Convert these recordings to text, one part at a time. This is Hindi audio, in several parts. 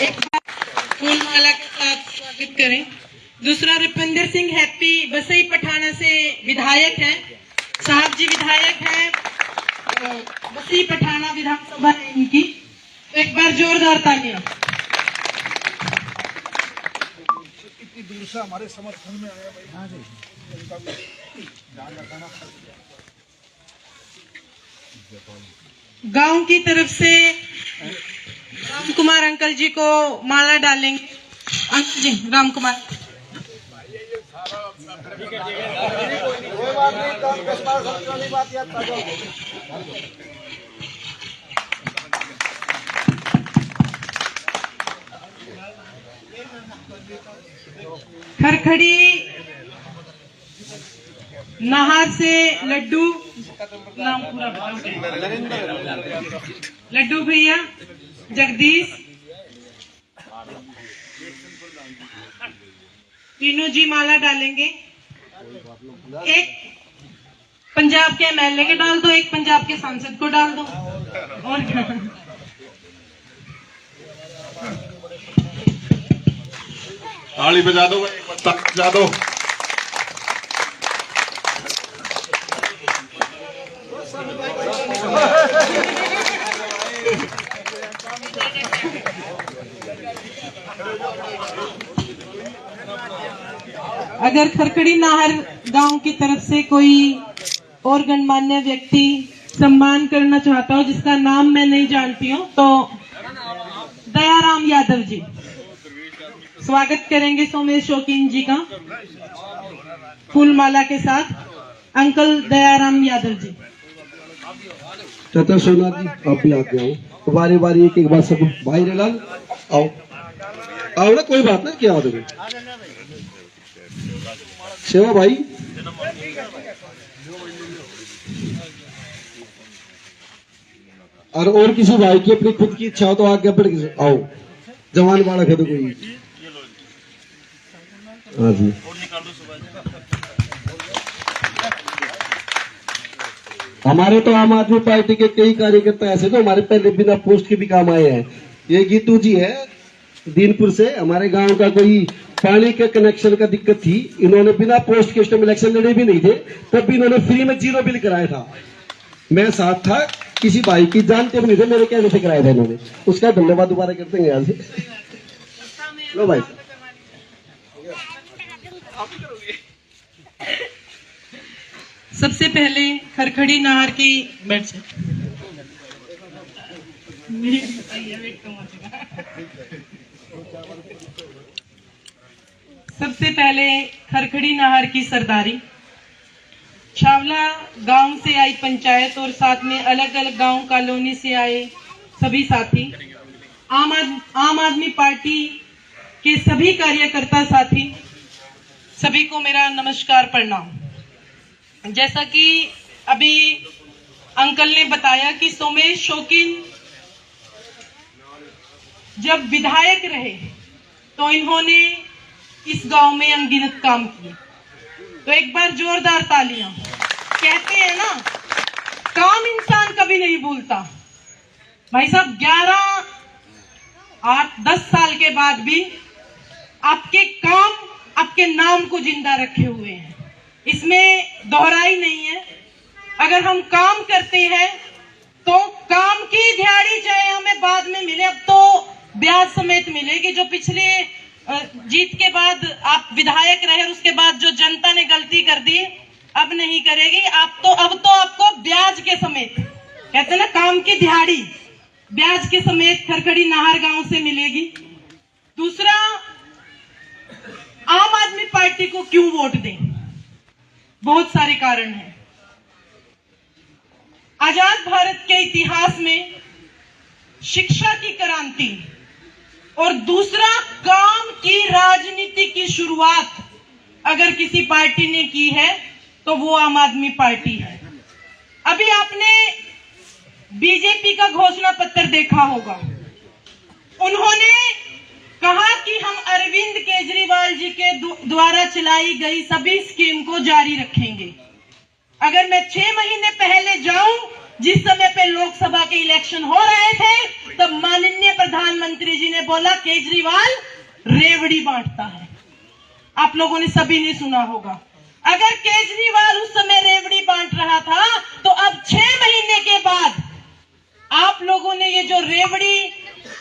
एक फूल माला के साथ स्वागत करें। दूसरा रुपिंदर सिंह हैप्पी बसई पठाना से विधायक हैं, साहब जी विधायक हैं, बसई पठाना विधानसभा है इनकी। तो एक बार जोरदार तालियां। इतनी दूर से हमारे समर्थन में आया भाई। हाँ जी, गांव की तरफ से राम कुमार अंकल जी को माला डालेंगे। अंकल जी राम कुमार। कोई बात नहीं, काम के पास वाली बात याद कर दो। खरखड़ी नाहर से लड्डू, नाम पूरा बताओ। लड्डू भैया, जगदीश, तीनों जी माला डालेंगे। एक पंजाब के एमएलए के डाल दो, एक पंजाब के सांसद को डाल दो। और क्या? ताली बजा दो भाई, ताली बजा दो। अगर खरखड़ी नाहर गांव की तरफ से कोई और गणमान्य व्यक्ति सम्मान करना चाहता हो जिसका नाम मैं नहीं जानती हूँ, तो दयाराम यादव जी स्वागत करेंगे सोमेश शौकीन जी का फूल माला के साथ। अंकल दयाराम यादव जी। चाचा सोनाथ जी आप भी आगे आओ, बारी बारी एक बार सब भाई रेलाल आओ आओ ना, कोई बात नहीं, क्या बात है सेवा भाई। और किसी भाई की अपनी खुद की इच्छा हो तो आगे बढ़ के आओ, जवान बालक है तो कोई। हाँ जी, हमारे तो आम आदमी पार्टी के कई कार्यकर्ता ऐसे तो हमारे पहले बिना पोस्ट के भी काम आए हैं। ये गीतू जी है दीनपुर से, हमारे गांव का कोई पानी के कनेक्शन का दिक्कत थी, इन्होंने बिना पोस्ट के उस टाइम इलेक्शन लड़े भी नहीं थे, तब भी इन्होंने फ्री में 0 बिल कराया था। मैं साथ था, किसी भाई की जानते भी नहीं थे, मेरे कहने से कराया था इन्होंने। उसका धन्यवाद दोबारा करते हैं यहाँ से। लो भाई सबसे पहले खरखड़ी नाहर की बैठ से सबसे पहले खरखड़ी नाहर की सरदारी, छावला गांव से आई पंचायत और साथ में अलग अलग गांव कॉलोनी से आए सभी साथी, आम आदमी पार्टी के सभी कार्यकर्ता साथी, सभी को मेरा नमस्कार प्रणाम। जैसा कि अभी अंकल ने बताया कि सोमेश शौकीन जब विधायक रहे तो इन्होंने इस गांव में अनगिनत काम किए। तो एक बार जोरदार तालियां। कहते हैं ना, काम इंसान कभी नहीं भूलता। भाई साहब 11, 8, 10 साल के बाद भी आपके काम आपके नाम को जिंदा रखे हुए हैं, इसमें दोहराई नहीं है। अगर हम काम करते हैं तो काम की दिहाड़ी चाहे हमें बाद में मिले, अब तो ब्याज समेत मिलेगी। जो पिछले जीत के बाद आप विधायक रहे, उसके बाद जो जनता ने गलती कर दी अब नहीं करेगी। अब तो आपको ब्याज के समेत, कहते हैं ना, काम की दिहाड़ी ब्याज के समेत खरखड़ी नाहर गांव से मिलेगी। दूसरा, आम आदमी पार्टी को क्यों वोट दें? बहुत सारे कारण हैं। आजाद भारत के इतिहास में शिक्षा की क्रांति और दूसरा काम की राजनीति की शुरुआत अगर किसी पार्टी ने की है तो वो आम आदमी पार्टी है। अभी आपने बीजेपी का घोषणा पत्र देखा होगा। उन्होंने कहा कि हम अरविंद केजरीवाल जी के द्वारा चलाई गई सभी स्कीम को जारी रखेंगे। अगर मैं 6 महीने पहले जाऊं, जिस समय पे लोकसभा के इलेक्शन हो रहे थे, तब माननीय प्रधानमंत्री जी ने बोला केजरीवाल रेवड़ी बांटता है। आप लोगों ने सभी ने सुना होगा। अगर केजरीवाल उस समय रेवड़ी बांट रहा था तो अब 6 महीने के बाद आप लोगों ने ये जो रेवड़ी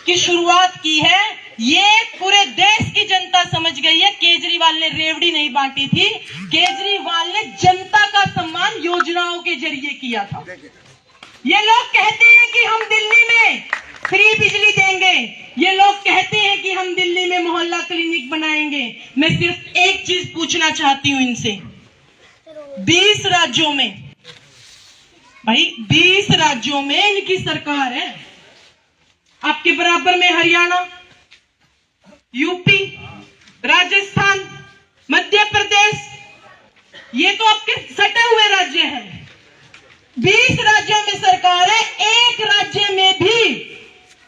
की शुरुआत की है, ये पूरे देश की जनता समझ गई है। केजरीवाल ने रेवड़ी नहीं बांटी थी, केजरीवाल ने जनता का सम्मान योजनाओं के जरिए किया था। ये लोग कहते हैं कि हम दिल्ली में फ्री बिजली देंगे, ये लोग कहते हैं कि हम दिल्ली में मोहल्ला क्लिनिक बनाएंगे। मैं सिर्फ एक चीज पूछना चाहती हूं इनसे, 20 राज्यों में, भाई 20 राज्यों में इनकी सरकार है। आपके बराबर में हरियाणा, यूपी, राजस्थान, मध्य प्रदेश, ये तो आपके सटे हुए राज्य हैं। 20 राज्यों में सरकार है, एक राज्य में भी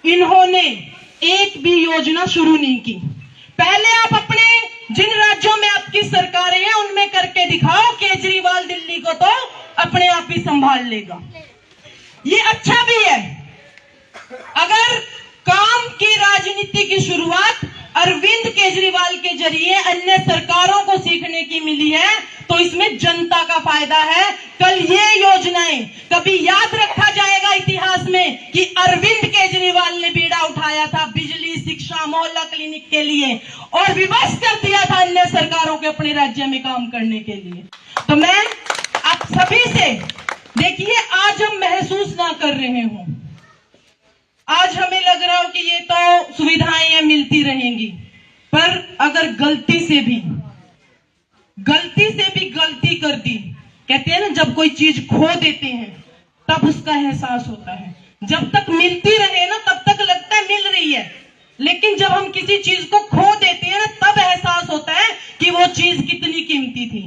इन्होंने एक भी योजना शुरू नहीं की। पहले आप अपने जिन राज्यों में आपकी सरकारें हैं उनमें करके दिखाओ, केजरीवाल दिल्ली को तो अपने आप ही संभाल लेगा। ये अच्छा भी है। अगर काम की राजनीति की शुरुआत अरविंद केजरीवाल के जरिए अन्य सरकारों को सीखने की मिली है तो इसमें जनता का फायदा है। कल ये योजनाएं कभी याद रखा जाएगा इतिहास में कि अरविंद केजरीवाल ने बीड़ा उठाया था बिजली, शिक्षा, मोहल्ला क्लिनिक के लिए और विवश कर दिया था अन्य सरकारों के अपने राज्य में काम करने के लिए। तो मैं आप सभी से, देखिए आज हम महसूस ना कर रहे हो, आज हमें लग रहा हो कि ये तो सुविधाएं मिलती रहेंगी, पर अगर गलती से भी गलती कर दी, कहते हैं ना जब कोई चीज खो देते हैं तब उसका एहसास होता है। जब तक मिलती रहे ना तब तक लगता है मिल रही है, लेकिन जब हम किसी चीज को खो देते हैं ना तब एहसास होता है कि वो चीज कितनी कीमती थी।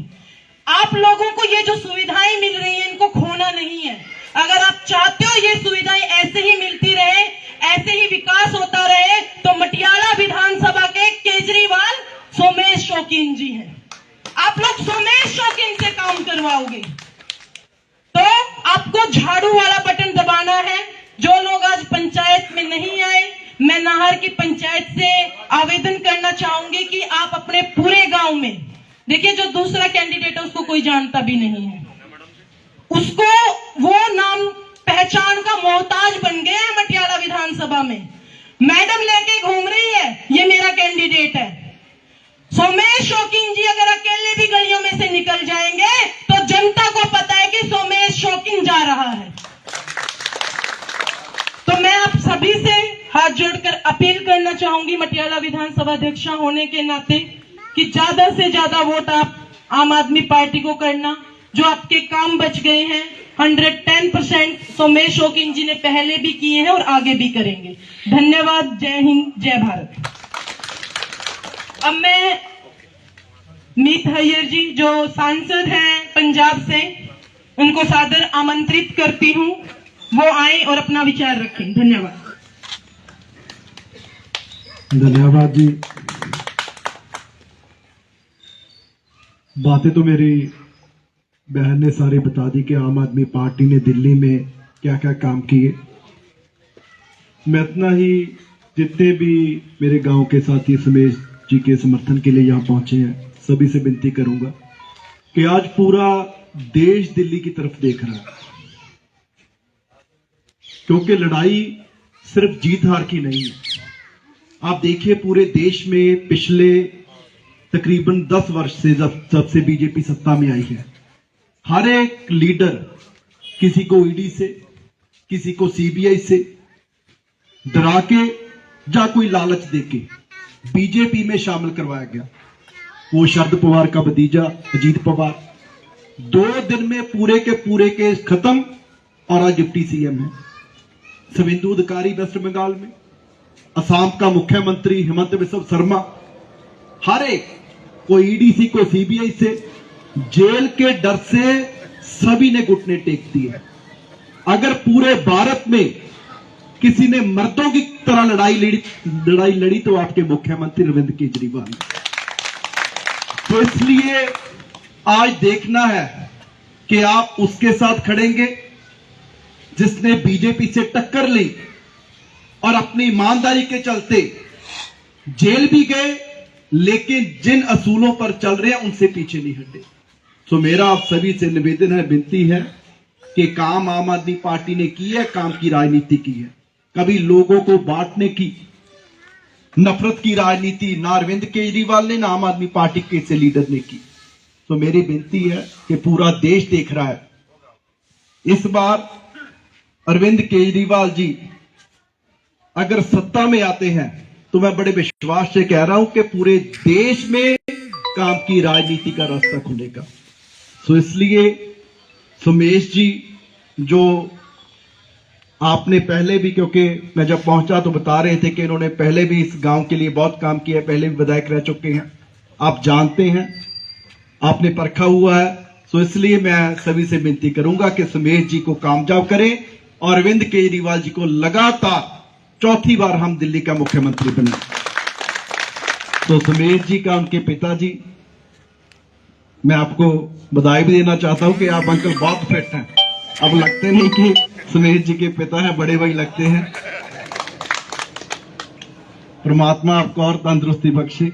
आप लोगों को ये जो सुविधाएं मिल रही है इनको खोना नहीं है। अगर आप चाहते हो ये सुविधाएं ऐसे ही मिलती रहे, ऐसे ही विकास होता रहे, तो मटियाला विधानसभा के केजरीवाल सोमेश शौकीन जी हैं। आप लोग सोमेश शौकीन से काम करवाओगे तो आपको झाड़ू वाला बटन दबाना है। जो लोग आज पंचायत में नहीं आए, मैं नाहर की पंचायत से आवेदन करना चाहूंगी कि आप अपने पूरे गांव में, देखिए जो दूसरा कैंडिडेट है उसको कोई जानता भी नहीं है, उसको वो नाम पहचान का मोहताज बन गए हैं मटियाला विधानसभा में। मैडम लेके घूम रही है ये मेरा कैंडिडेट है। सोमेश शौकीन जी अगर अकेले भी गलियों में से निकल जाएंगे तो जनता को पता है कि सोमेश शौकीन जा रहा है। तो मैं आप सभी से हाथ जोड़कर अपील करना चाहूंगी मटियाला विधानसभा अध्यक्ष होने के नाते कि ज्यादा से ज्यादा वोट आप आम आदमी पार्टी को करना। जो आपके काम बच गए हैं 110% सोमेश शौकीन जी ने पहले भी किए हैं और आगे भी करेंगे। धन्यवाद। जय हिंद, जय भारत। अब मैं मीत हय्यर जी जो सांसद हैं पंजाब से, उनको सादर आमंत्रित करती हूं, वो आए और अपना विचार रखें। धन्यवाद। धन्यवाद जी। बातें तो मेरी बहन ने सारी बता दी कि आम आदमी पार्टी ने दिल्ली में क्या क्या काम किए। मैं इतना ही, जितने भी मेरे गांव के साथी सुमेश जी के समर्थन के लिए यहाँ पहुंचे हैं, सभी से विनती करूंगा कि आज पूरा देश दिल्ली की तरफ देख रहा है, क्योंकि लड़ाई सिर्फ जीत हार की नहीं है। आप देखिए पूरे देश में पिछले तकरीबन 10 वर्ष से जब से बीजेपी सत्ता में आई है, हर एक लीडर किसी को ईडी से, किसी को सीबीआई से डरा के या कोई लालच देके बीजेपी में शामिल करवाया गया। वो शरद पवार का भतीजा अजीत पवार 2 दिन में पूरे के पूरे केस खत्म और आज डिप्टी सीएम है। शुभेंदु अधिकारी वेस्ट बंगाल में, असम का मुख्यमंत्री हेमंत बिस्वा शर्मा, हर एक कोई ईडी से, कोई सीबीआई से, जेल के डर से सभी ने घुटने टेक दिए। अगर पूरे भारत में किसी ने मर्दों की तरह लड़ाई लड़ी तो आपके मुख्यमंत्री अरविंद केजरीवाल। तो इसलिए आज देखना है कि आप उसके साथ खड़ेंगे जिसने बीजेपी से टक्कर ली और अपनी ईमानदारी के चलते जेल भी गए, लेकिन जिन असूलों पर चल रहे हैं उनसे पीछे नहीं हटे। तो मेरा आप सभी से निवेदन है, विनती है कि काम आम आदमी पार्टी ने की है, काम की राजनीति की है। कभी लोगों को बांटने की, नफरत की राजनीति ना अरविंद केजरीवाल ने ना आम आदमी पार्टी के से लीडर ने की। तो मेरी विनती है कि पूरा देश देख रहा है, इस बार अरविंद केजरीवाल जी अगर सत्ता में आते हैं तो मैं बड़े विश्वास से कह रहा हूं कि पूरे देश में काम की राजनीति का रास्ता खुलेगा। तो इसलिए सुमेश जी, जो आपने पहले भी, क्योंकि मैं जब पहुंचा तो बता रहे थे कि इन्होंने पहले भी इस गांव के लिए बहुत काम किया है, पहले भी विधायक रह चुके हैं, आप जानते हैं, आपने परखा हुआ है। तो इसलिए मैं सभी से विनती करूंगा कि सुमेश जी को कामयाब करें और अरविंद केजरीवाल जी को लगातार चौथी बार हम दिल्ली का मुख्यमंत्री बने। तो सुमेश जी का, उनके पिताजी, मैं आपको बधाई भी देना चाहता हूं कि आप अंकल बहुत फिट हैं। अब लगते नहीं कि सुमेश जी के पिता हैं, बड़े भाई लगते हैं। परमात्मा आपको और तंदुरुस्ती बख्शे।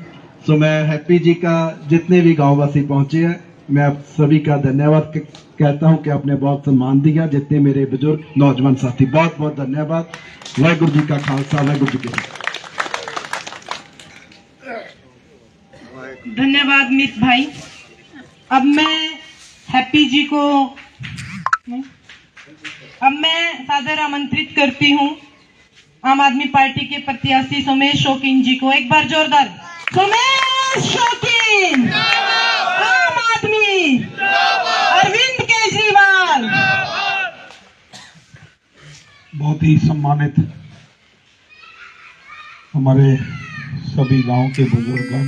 तो मैं हैप्पी जी का, जितने भी गांववासी पहुंचे हैं, मैं आप सभी का धन्यवाद कहता हूं कि आपने बहुत सम्मान दिया। जितने मेरे बुजुर्ग नौजवान साथी, बहुत बहुत धन्यवाद। वाहिगुरु जी का खालसा, वाहिगुरु जी की फतेह। धन्यवाद मीत भाई। अब मैं हैप्पी जी को सादर आमंत्रित करती हूँ आम आदमी पार्टी के प्रत्याशी सुमेश शौकीन जी को। एक बार जोरदार सुमेश शौकीन, आम आदमी, अरविंद केजरीवाल। बहुत ही सम्मानित हमारे सभी गांव के बुजुर्गों,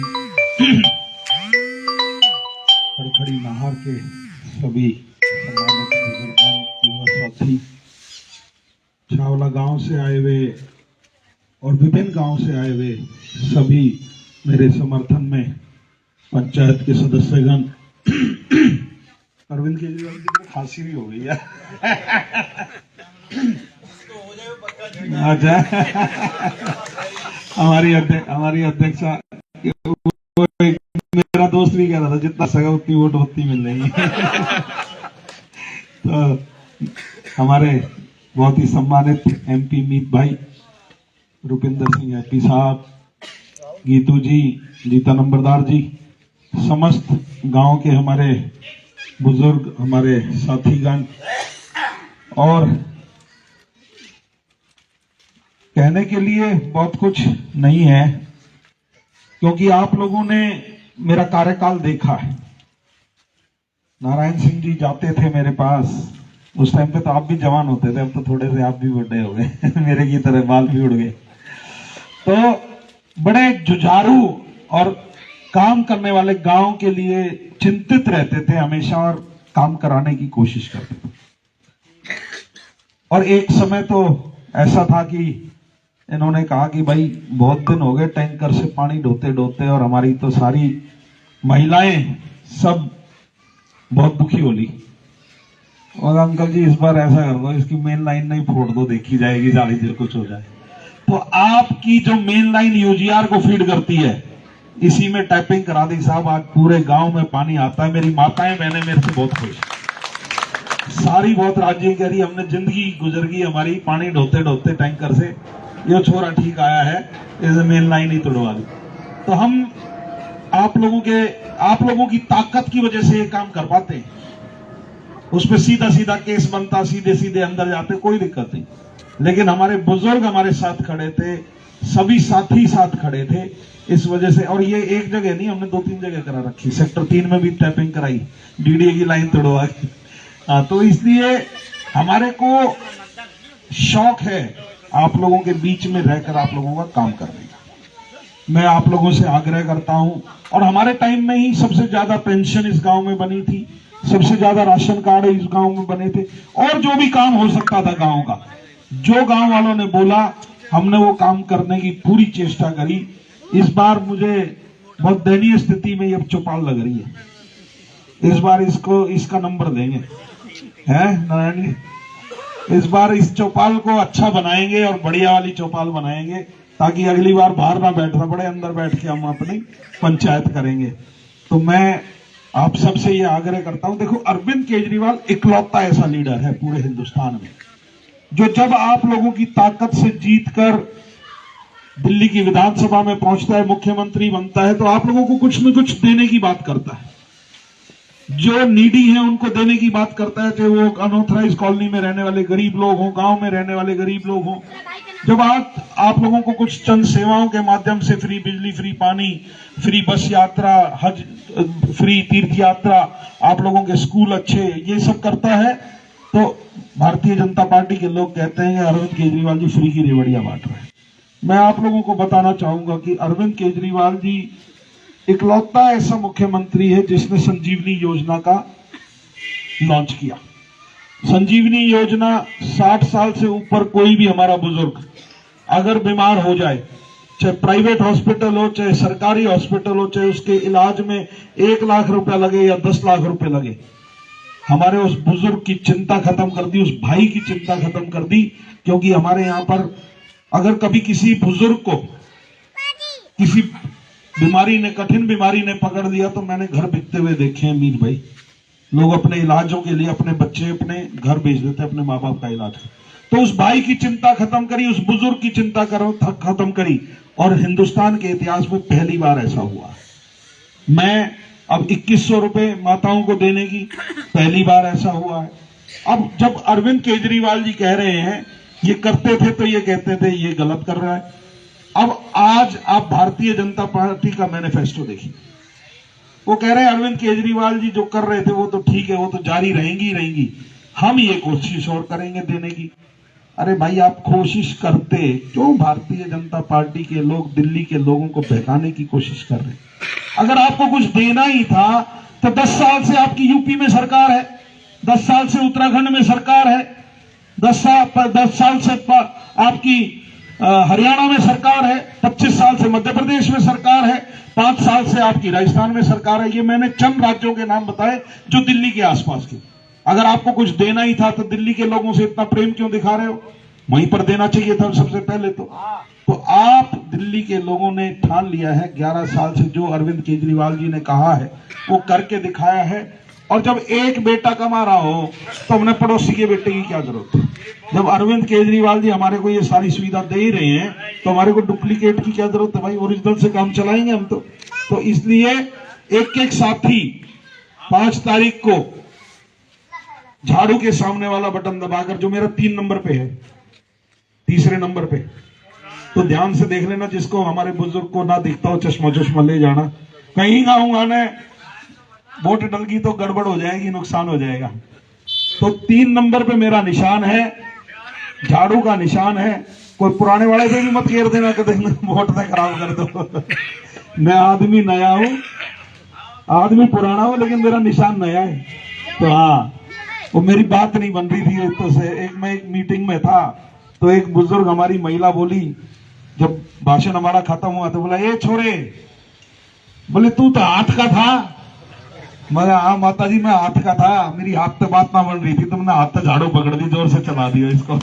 खड़खड़ी नाहर के सभी सम्मानित बुजुर्गों, युवा साथी, छावला गांव से आए हुए और विभिन्न गांव से आए हुए सभी मेरे समर्थन में पंचायत के सदस्यगण। अरविंद केजरीवाल की तो खांसी भी हो गई है। अच्छा, हमारी अध्यक्षा, मेरा दोस्त भी कह रहा था जितना सगा उतनी वोट होती मिल रही है। तो हमारे बहुत ही सम्मानित एमपी मीत भाई, रुपिंदर सिंह एपी साहब, गीतू जी, जीता नंबरदार जी, समस्त गांव के हमारे बुजुर्ग, हमारे साथीगण, और कहने के लिए बहुत कुछ नहीं है, क्योंकि आप लोगों ने मेरा कार्यकाल देखा है। नारायण सिंह जी जाते थे मेरे पास, उस टाइम पे तो आप भी जवान होते थे, अब तो थोड़े से आप भी बड़े हो गए। मेरे की तरह बाल भी उड़ गए। तो बड़े जुझारू और काम करने वाले गांव के लिए चिंतित रहते थे हमेशा और काम कराने की कोशिश करते थे। और एक समय तो ऐसा था कि इन्होंने कहा कि भाई बहुत दिन हो गए टैंकर से पानी ढोते ढोते, और हमारी तो सारी महिलाएं सब बहुत दुखी होली। और अंकल जी इस बार ऐसा कर दो, इसकी मेन लाइन नहीं फोड़ दो, देखी जाएगी जाली से कुछ हो जाए। तो आपकी जो मेन लाइन यूजीआर को फीड करती है, इसी में टैपिंग करा दी साहब। आज पूरे गांव में पानी आता है। मेरी माताएं बहनें मेरे से बहुत खुश, सारी बहुत राजी कह रही हमने जिंदगी गुजर गई हमारी पानी ढोते ढोते टैंकर से, ये छोरा ठीक आया है, इसे मेन लाइन ही तोड़वा दी। तो हम आप लोगों की ताकत की वजह से ये काम कर पाते हैं। उस पर सीधा सीधा केस बनता, सीधे सीधे अंदर जाते, कोई दिक्कत नहीं। लेकिन हमारे बुजुर्ग हमारे साथ खड़े थे, सभी साथी साथ खड़े थे, इस वजह से। और ये एक जगह नहीं, हमने 2-3 जगह करा रखी। सेक्टर 3 में भी टैपिंग कराई, डीडीए की लाइन तोड़वा के। तो इसलिए हमारे को शौक है आप लोगों के बीच में रहकर आप लोगों का काम करने का। मैं आप लोगों से आग्रह करता हूं, और हमारे टाइम में ही सबसे ज्यादा पेंशन इस गांव में बनी थी, सबसे ज्यादा राशन कार्ड इस गांव में बने थे, और जो भी काम हो सकता था गांव का, जो गांव वालों ने बोला हमने वो काम करने की पूरी चेष्टा करी। इस बार मुझे बहुत दयनीय स्थिति में ये चौपाल लग रही है। इस बार इसका नंबर देंगे, है नारायण जी? इस बार इस चौपाल को अच्छा बनाएंगे और बढ़िया वाली चौपाल बनाएंगे, ताकि अगली बार बाहर ना बैठना पड़े, अंदर बैठ के हम अपनी पंचायत करेंगे। तो मैं आप सबसे ये आग्रह करता हूं, देखो अरविंद केजरीवाल इकलौता ऐसा लीडर है पूरे हिंदुस्तान में, जो जब आप लोगों की ताकत से जीतकर दिल्ली की विधानसभा में पहुंचता है, मुख्यमंत्री बनता है, तो आप लोगों को कुछ न कुछ देने की बात करता है। जो नीडी है उनको देने की बात करता है, चाहे वो अनऑथराइज कॉलोनी में रहने वाले गरीब लोग हों, गांव में रहने वाले गरीब लोग हों। जब आप लोगों को कुछ चंद सेवाओं के माध्यम से फ्री बिजली, फ्री पानी, फ्री बस यात्रा, हज फ्री तीर्थ यात्रा, आप लोगों के स्कूल अच्छे, ये सब करता है, तो भारतीय जनता पार्टी के लोग कहते हैं कि अरविंद केजरीवाल जी फ्री की रेवड़ियां बांट रहे हैं। मैं आप लोगों को बताना चाहूंगा कि अरविंद केजरीवाल जी इकलौता ऐसा मुख्यमंत्री है जिसने संजीवनी योजना का लॉन्च किया। संजीवनी योजना 60 साल से ऊपर कोई भी हमारा बुजुर्ग अगर बीमार हो जाए, चाहे प्राइवेट हॉस्पिटल हो चाहे सरकारी हॉस्पिटल हो, चाहे उसके इलाज में 1 लाख रुपया लगे या 10 लाख रुपए लगे, हमारे उस बुजुर्ग की चिंता खत्म कर दी, उस भाई की चिंता खत्म कर दी। क्योंकि हमारे यहाँ पर अगर कभी किसी बुजुर्ग को किसी बीमारी ने, कठिन बीमारी ने पकड़ दिया, तो मैंने घर बिकते हुए देखे हैं मीर भाई। लोग अपने इलाजों के लिए अपने बच्चे अपने घर भेज देते, अपने माँ बाप का इलाज। तो उस भाई की चिंता खत्म करी, उस बुजुर्ग की चिंता खत्म करी, और हिंदुस्तान के इतिहास में पहली बार ऐसा हुआ। मैं अब 2100 रुपए माताओं को देने की पहली बार ऐसा हुआ है। अब जब अरविंद केजरीवाल जी कह रहे हैं ये करते थे, तो ये कहते थे ये गलत कर रहा है। अब आज आप भारतीय जनता पार्टी का मैनिफेस्टो देखिए, वो कह रहे हैं अरविंद केजरीवाल जी जो कर रहे थे वो तो ठीक है, वो तो जारी रहेंगी ही रहेंगी, हम ये कोशिश और करेंगे देने की। अरे भाई, आप कोशिश करते क्यों? भारतीय जनता पार्टी के लोग दिल्ली के लोगों को बहकाने की कोशिश कर रहे हैं। अगर आपको कुछ देना ही था तो 10 साल से आपकी यूपी में सरकार है, 10 साल से उत्तराखंड में सरकार है, 10 साल से आपकी हरियाणा में सरकार है, 25 साल से मध्य प्रदेश में सरकार है, 5 साल से आपकी राजस्थान में सरकार है। ये मैंने चंद राज्यों के नाम बताए जो दिल्ली के आसपास के। अगर आपको कुछ देना ही था तो दिल्ली के लोगों से इतना प्रेम क्यों दिखा रहे हो? वहीं पर देना चाहिए था सबसे पहले। तो आप दिल्ली के लोगों ने ठान लिया है 11 साल से, जो अरविंद केजरीवाल जी ने कहा है वो करके दिखाया है। और जब एक बेटा कमा रहा हो तो हमने पड़ोसी के बेटे की क्या जरूरत है? जब अरविंद केजरीवाल जी हमारे को ये सारी सुविधा दे ही रहे हैं तो हमारे को डुप्लीकेट की क्या जरूरत है भाई? ओरिजिनल से काम चलाएंगे हम तो इसलिए एक एक साथी 5 तारीख को झाड़ू के सामने वाला बटन दबाकर, जो मेरा 3 नंबर पे है, तीसरे नंबर पे, तो ध्यान से देख लेना, जिसको हमारे बुजुर्ग को ना दिखता हो चश्मा ले जाना। कहीं गाँव आना वोट डल गई तो गड़बड़ हो जाएगी, नुकसान हो जाएगा। तो 3 नंबर पे मेरा निशान है, झाड़ू का निशान है। कोई पुराने वाले पे भी मत घेर देना कि वोट ना खराब कर दो। मैं आदमी नया हूं, आदमी पुराना हूं, लेकिन मेरा निशान नया है। तो हाँ, वो मेरी बात नहीं बन रही थी तो से मैं एक मीटिंग में था, तो एक बुजुर्ग हमारी महिला बोली, जब भाषण हमारा खत्म हुआ तो बोला, ए छोरे, बोले तू तो हाथ का था। मैं हाँ माता जी, मैं हाथ का था, मेरी हाथ पे बात ना बन रही थी तो मैंने हाथ पे झाड़ू पकड़ दी, जोर से चला दिया इसको।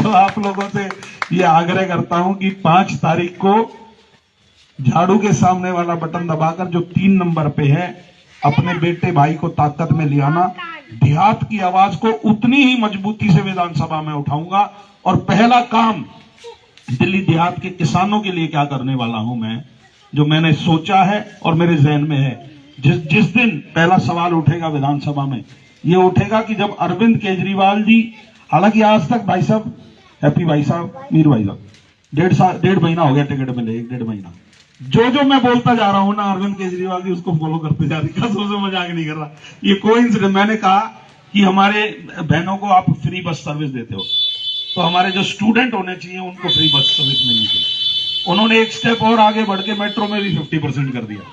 तो आप लोगों से ये आग्रह करता हूं कि 5 तारीख को झाड़ू के सामने वाला बटन दबाकर, जो 3 नंबर पे है, अपने बेटे भाई को ताकत में ले आना। देहात की आवाज को उतनी ही मजबूती से विधानसभा में उठाऊंगा। और पहला काम दिल्ली देहात के किसानों के लिए क्या करने वाला हूं मैं, जो मैंने सोचा है और मेरे जहन में है। जिस दिन पहला सवाल उठेगा विधानसभा में, ये उठेगा कि जब अरविंद केजरीवाल जी, हालांकि आज तक भाई साहब, हैप्पी भाई साहब, मीर भाई साहब, 1.5 महीना हो गया टिकट मिले, 1.5 महीना, जो मैं बोलता जा रहा हूं ना, अरविंद केजरीवाल जी उसको फॉलो करते जा रहे। कसम से मजाक नहीं कर रहा, ये कोइंसिडेंस। मैंने कहा कि हमारे बहनों को आप फ्री बस सर्विस देते हो, तो हमारे जो स्टूडेंट होने चाहिए उनको फ्री बस सर्विस मिलनी चाहिए। उन्होंने एक स्टेप और आगे बढ़ के मेट्रो में भी 50% कर दिया।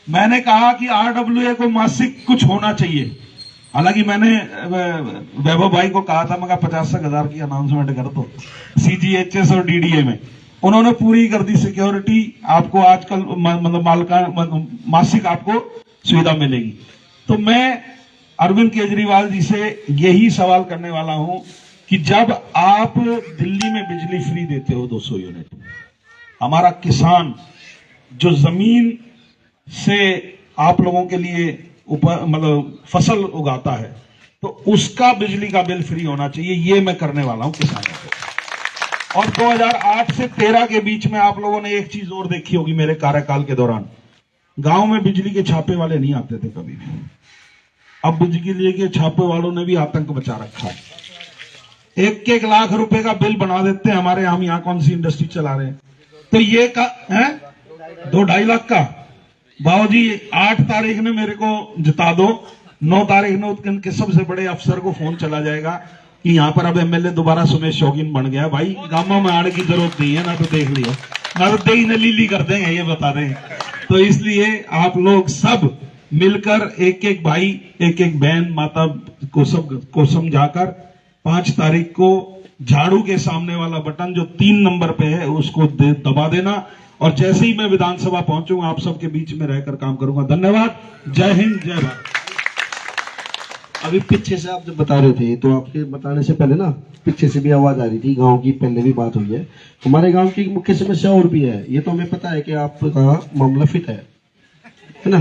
मैंने कहा कि RWA को मासिक कुछ होना चाहिए। हालांकि मैंने वैभव भाई को कहा था, मैं 50,000 की अनाउंसमेंट कर दो CGHS और DDA में। उन्होंने पूरी कर दी सिक्योरिटी। आपको आजकल मतलब मासिक आपको सुविधा मिलेगी। तो मैं अरविंद केजरीवाल जी से यही सवाल करने वाला हूं कि जब आप दिल्ली में बिजली फ्री देते हो 200 यूनिट, हमारा किसान जो जमीन से आप लोगों के लिए मतलब फसल उगाता है, तो उसका बिजली का बिल फ्री होना चाहिए, ये मैं करने वाला हूं किसानों को। और 2008 से 13 के बीच में आप लोगों ने एक चीज और देखी होगी मेरे कार्यकाल के दौरान, गांव में बिजली के छापे वाले नहीं आते थे कभी भी। अब बिजली के छापे वालों ने भी आतंक मचा रखा है। 1-1 लाख रुपए का बिल बना देते हैं हमारे। हम यहाँ कौन सी इंडस्ट्री चला रहे हैं, तो ये का है 2-2.5 लाख का। बाबूजी 8 तारीख ने मेरे को जिता दो, 9 तारीख ने उनके सबसे बड़े अफसर को फोन चला जाएगा कि यहाँ पर अब एमएलए दोबारा सुमेश शौकीन बन गया। भाई गांव में आने की जरूरत नहीं है, ना तो देख लियो, ना तो दही न लीली कर देंगे, ये बता दें। तो इसलिए आप लोग सब मिलकर एक-एक भाई, एक-एक बहन, माता को समझाकर 5 तारीख को झाड़ू के सामने वाला बटन जो 3 नंबर पे है उसको दबा देना। और जैसे ही मैं विधानसभा पहुंचूंगा आप सबके बीच में रहकर काम करूंगा। धन्यवाद। जय हिंद, जय भारत। अभी पीछे से आप जब बता रहे थे तो आपके बताने से पहले ना पीछे से भी आवाज आ रही थी, गांव की पहले भी बात हुई है। हमारे गांव की मुख्य समस्या और भी है, ये तो हमें पता है कि आपका मामला फिट है ना।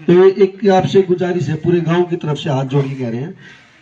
तो एक आपसे गुजारिश है, पूरे गांव की तरफ से हाथ जोड़ के कह रहे हैं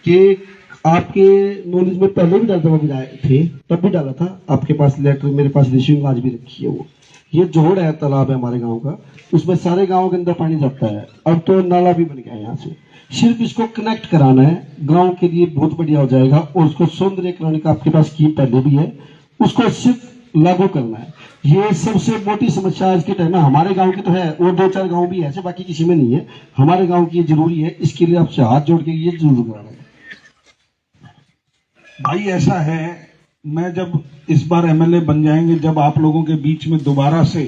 कि आपके नॉलेज में पहले भी डालते हुए थे, तब भी डाला था आपके पास लेटर, मेरे पास रिसीविंग आज भी रखी है। वो ये जोड़ है, तालाब है हमारे गांव का, उसमें सारे गांव के अंदर पानी जाता है। अब तो नाला भी बन गया है यहाँ से, सिर्फ इसको कनेक्ट कराना है, गांव के लिए बहुत बढ़िया हो जाएगा। और उसको सौंदर्यीकरण का आपके पास स्कीम पहले भी है, उसको सिर्फ लागू करना है। ये सबसे मोटी समस्या आज के टाइम में हमारे गांव की तो है, और 2-4 गांव भी ऐसे, बाकी किसी में नहीं है। हमारे गांव की ये जरूरी है, इसके लिए आपसे हाथ जोड़ के ये जरूर कराना है। भाई ऐसा है, मैं जब इस बार एमएलए बन जाएंगे, जब आप लोगों के बीच में दोबारा से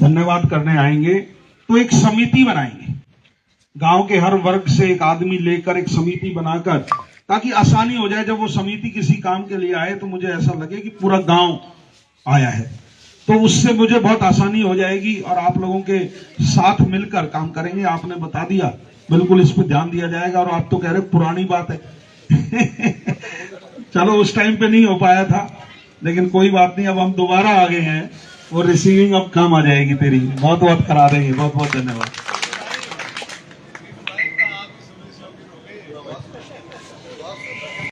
धन्यवाद करने आएंगे, तो एक समिति बनाएंगे, गांव के हर वर्ग से एक आदमी लेकर एक समिति बनाकर, ताकि आसानी हो जाए। जब वो समिति किसी काम के लिए आए तो मुझे ऐसा लगे कि पूरा गांव आया है, तो उससे मुझे बहुत आसानी हो जाएगी और आप लोगों के साथ मिलकर काम करेंगे। आपने बता दिया, बिल्कुल इस पर ध्यान दिया जाएगा। और आप तो कह रहे पुरानी बात है चलो उस टाइम पे नहीं हो पाया था, लेकिन कोई बात नहीं, अब हम दोबारा आ गए हैं और रिसीविंग अब काम आ जाएगी तेरी, बहुत बहुत करा देंगे। बहुत बहुत धन्यवाद।